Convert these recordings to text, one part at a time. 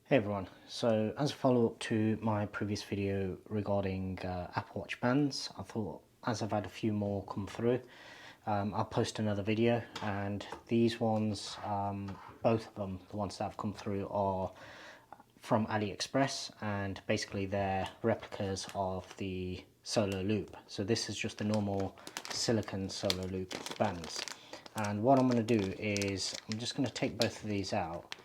Hey everyone, so as a follow-up to my previous video regarding Apple Watch bands, I thought as I've had a few more come through, I'll post another video. And these ones, both of them, the ones that have come through, are from AliExpress, and basically they're replicas of the Solo Loop. So this is just the normal silicone Solo Loop bands. And what I'm going to do is I'm just going to take both of these out,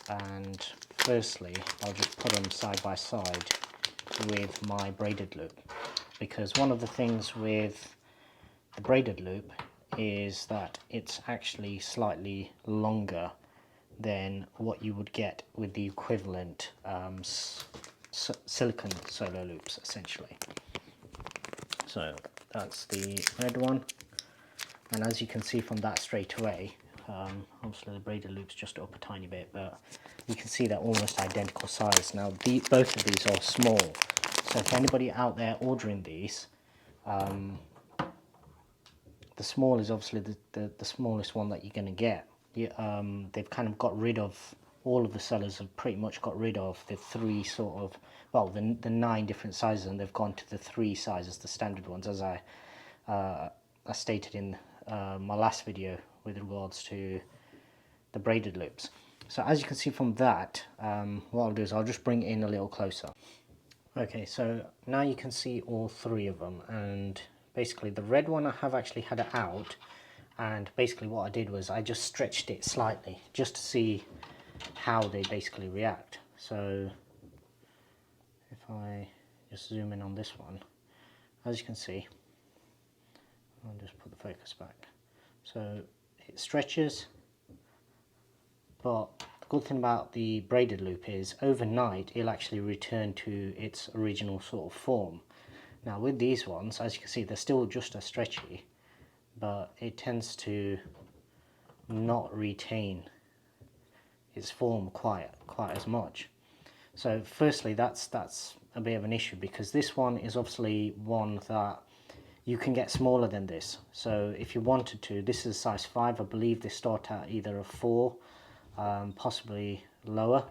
and firstly I'll just put them side by side with my braided loop, because one of the things with the braided loop is that it's actually slightly longer than what you would get with the equivalent silicone Solo Loops essentially. So that's the red one, and as you can see from that straight away, obviously the braided loop's just up a tiny bit, but you can see they're almost identical size. Now both of these are small, so if anybody out there ordering these, the small is obviously the smallest one that you're going to get. They've kind of got rid of, all of the sellers have pretty much got rid of the three sort of, well, the 9 different sizes, and they've gone to the 3 sizes, the standard ones, as I stated in my last video with regards to the braided loops. So as you can see from that, what I'll do is I'll just bring it in a little closer. Okay, so now you can see all 3 of them, and basically the red one I have actually had it out, and basically what I did was I just stretched it slightly just to see how they basically react. So if I just zoom in on this one, as you can see, I'll just put the focus back. So it stretches, but the good thing about the braided loop is overnight it'll actually return to its original sort of form. Now with these ones, as you can see, they're still just as stretchy, but it tends to not retain its form quite as much. So firstly, that's a bit of an issue, because this one is obviously one that you can get smaller than this. So if you wanted to, this is size 5, I believe they start at either a 4, possibly lower,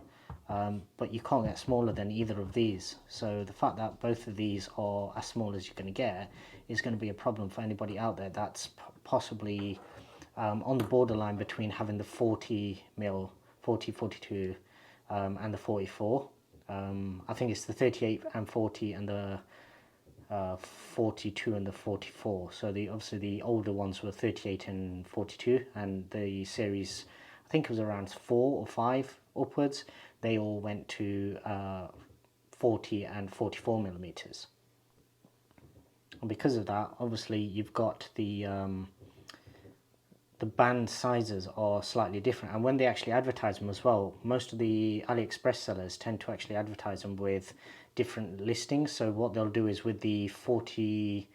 but you can't get smaller than either of these. So the fact that both of these are as small as you're going to get is going to be a problem for anybody out there that's possibly on the borderline between having the 40 mil, 42, and the 44. I think it's the 38 and 40 and the 42 and the 44. So obviously the older ones were 38 and 42, and the series, I think it was around 4 or 5 upwards, they all went to 40 and 44 millimeters. And because of that, obviously you've got the band sizes are slightly different, and when they actually advertise them as well, most of the AliExpress sellers tend to actually advertise them with different listings. So what they'll do is with the 38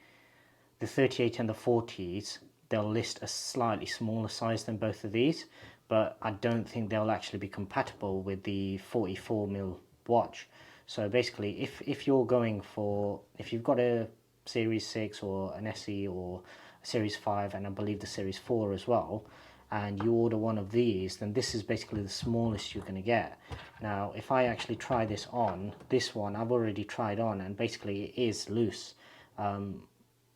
and the 40s, they'll list a slightly smaller size than both of these, but I don't think they'll actually be compatible with the 44 mil watch. So basically, if you're going for, if you've got a Series 6 or an SE or a Series 5, and I believe the Series 4 as well, and you order one of these, then this is basically the smallest you're going to get. Now if I actually try this on, this one I've already tried on, and basically it is loose.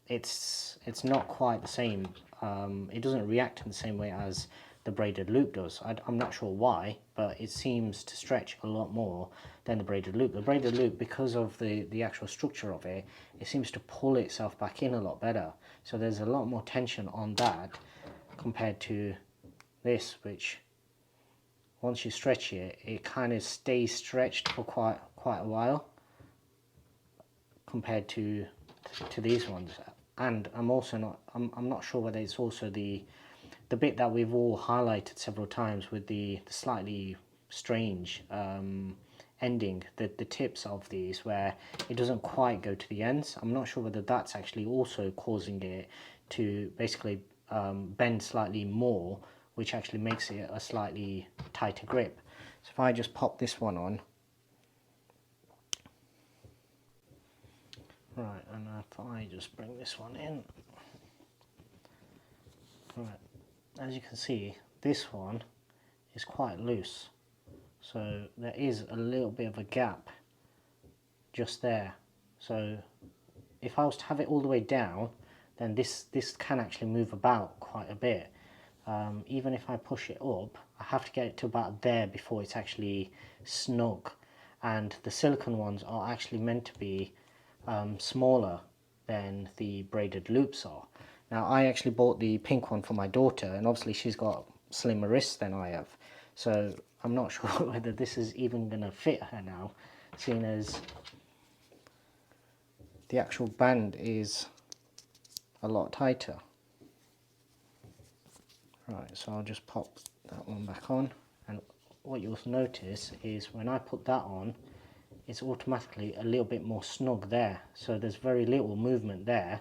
It's not quite the same. It doesn't react in the same way as the braided loop does. I'm not sure why, but it seems to stretch a lot more than the braided loop. The braided loop, because of the actual structure of it, it seems to pull itself back in a lot better. So there's a lot more tension on that compared to this, which once you stretch it, it kind of stays stretched for quite a while compared to these ones. And I'm not sure whether it's also the bit that we've all highlighted several times with the slightly strange ending, the tips of these, where it doesn't quite go to the ends. I'm not sure whether that's actually also causing it to basically bend slightly more, which actually makes it a slightly tighter grip. So if I just pop this one on, right, and if I just bring this one in, right, as you can see, this one is quite loose. So there is a little bit of a gap just there. So if I was to have it all the way down, then this can actually move about quite a bit. Even if I push it up, I have to get it to about there before it's actually snug. And the silicone ones are actually meant to be smaller than the braided loops are. Now I actually bought the pink one for my daughter, and obviously she's got slimmer wrists than I have, so I'm not sure whether this is even going to fit her now, seeing as the actual band is a lot tighter. Right, so I'll just pop that one back on, and what you'll notice is when I put that on, it's automatically a little bit more snug there, so there's very little movement there,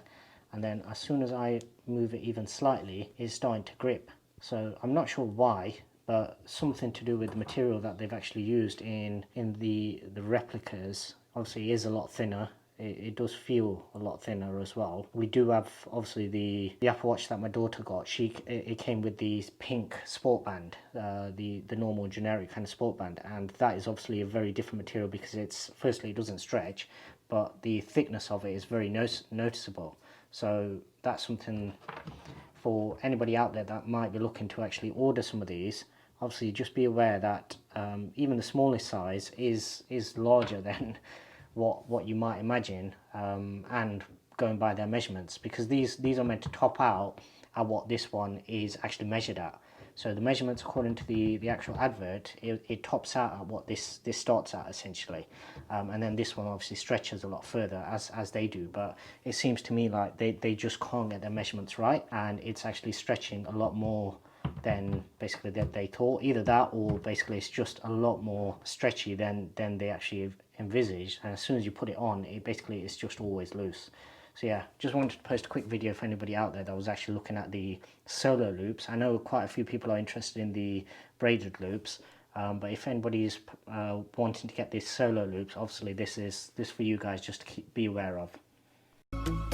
and then as soon as I move it even slightly, it's starting to grip. So I'm not sure why, but something to do with the material that they've actually used in the replicas. Obviously it is a lot thinner. It does feel a lot thinner as well. We do have obviously the Apple Watch that my daughter got. It came with the pink sport band, the normal generic kind of sport band, and that is obviously a very different material because it's, firstly, it doesn't stretch, but the thickness of it is very noticeable. So that's something for anybody out there that might be looking to actually order some of these. Obviously just be aware that even the smallest size is larger than what you might imagine, and going by their measurements, because these are meant to top out at what this one is actually measured at. So the measurements according to the actual advert, it tops out at what this starts at essentially, and then this one obviously stretches a lot further as they do, but it seems to me like they just can't get their measurements right, and it's actually stretching a lot more than basically that they thought. Either that, or basically it's just a lot more stretchy than they actually envisaged, and as soon as you put it on, it basically is just always loose. So yeah, just wanted to post a quick video for anybody out there that was actually looking at the solo loops. I know quite a few people are interested in the braided loops, but if anybody is wanting to get these solo loops, obviously this for you guys just to be aware of.